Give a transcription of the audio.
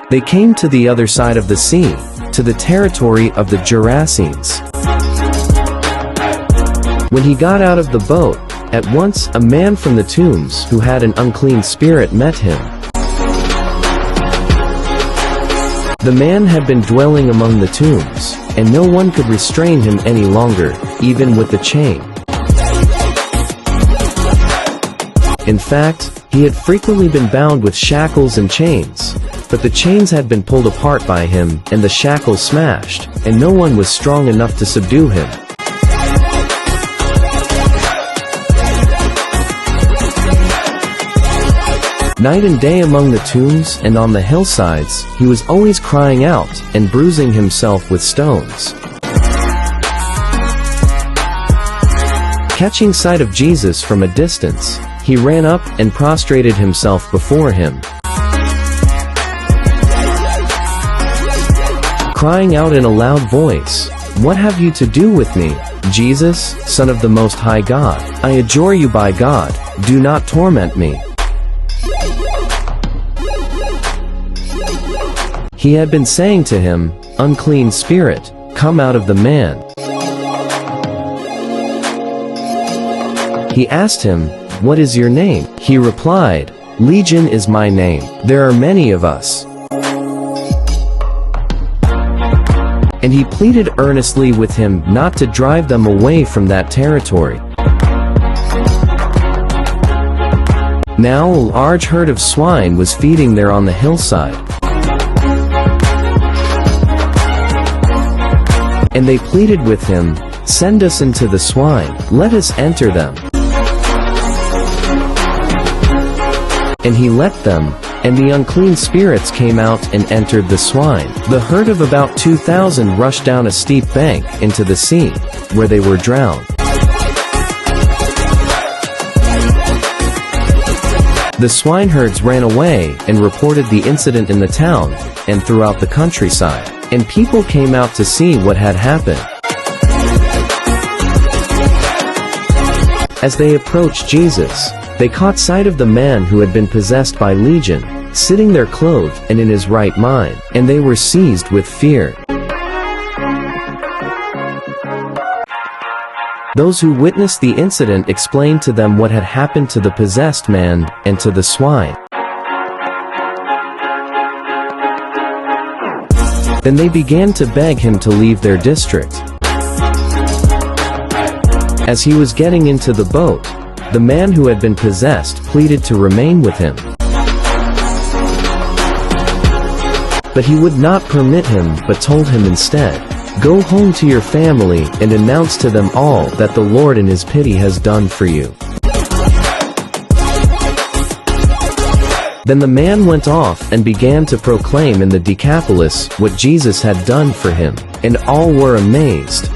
They came to the other side of the sea, to the territory of the Gerasenes. When he got out of the boat, at once a man from the tombs who had an unclean spirit met him. The man had been dwelling among the tombs, and no one could restrain him any longer, even with the chain. In fact, he had frequently been bound with shackles and chains, but the chains had been pulled apart by him and the shackles smashed, and no one was strong enough to subdue him. Night and day among the tombs and on the hillsides, he was always crying out and bruising himself with stones. Catching sight of Jesus from a distance, he ran up and prostrated himself before him, crying out in a loud voice, "What have you to do with me, Jesus, Son of the Most High God? I adjure you by God, do not torment me." He had been saying to him, "Unclean spirit, come out of the man." He asked him, "What is your name?" He replied, "Legion is my name. There are many of us." And he pleaded earnestly with him not to drive them away from that territory. Now a large herd of swine was feeding there on the hillside. And they pleaded with him, "Send us into the swine, let us enter them." And he let them, and the unclean spirits came out and entered the swine. The herd of about 2,000 rushed down a steep bank into the sea, where they were drowned. The swineherds ran away and reported the incident in the town and throughout the countryside, and people came out to see what had happened. As they approached Jesus, they caught sight of the man who had been possessed by Legion, sitting there clothed and in his right mind, and they were seized with fear. Those who witnessed the incident explained to them what had happened to the possessed man and to the swine. Then they began to beg him to leave their district. As he was getting into the boat, the man who had been possessed pleaded to remain with him. But he would not permit him, but told him instead, "Go home to your family and announce to them all that the Lord in his pity has done for you." Then the man went off and began to proclaim in the Decapolis what Jesus had done for him, and all were amazed.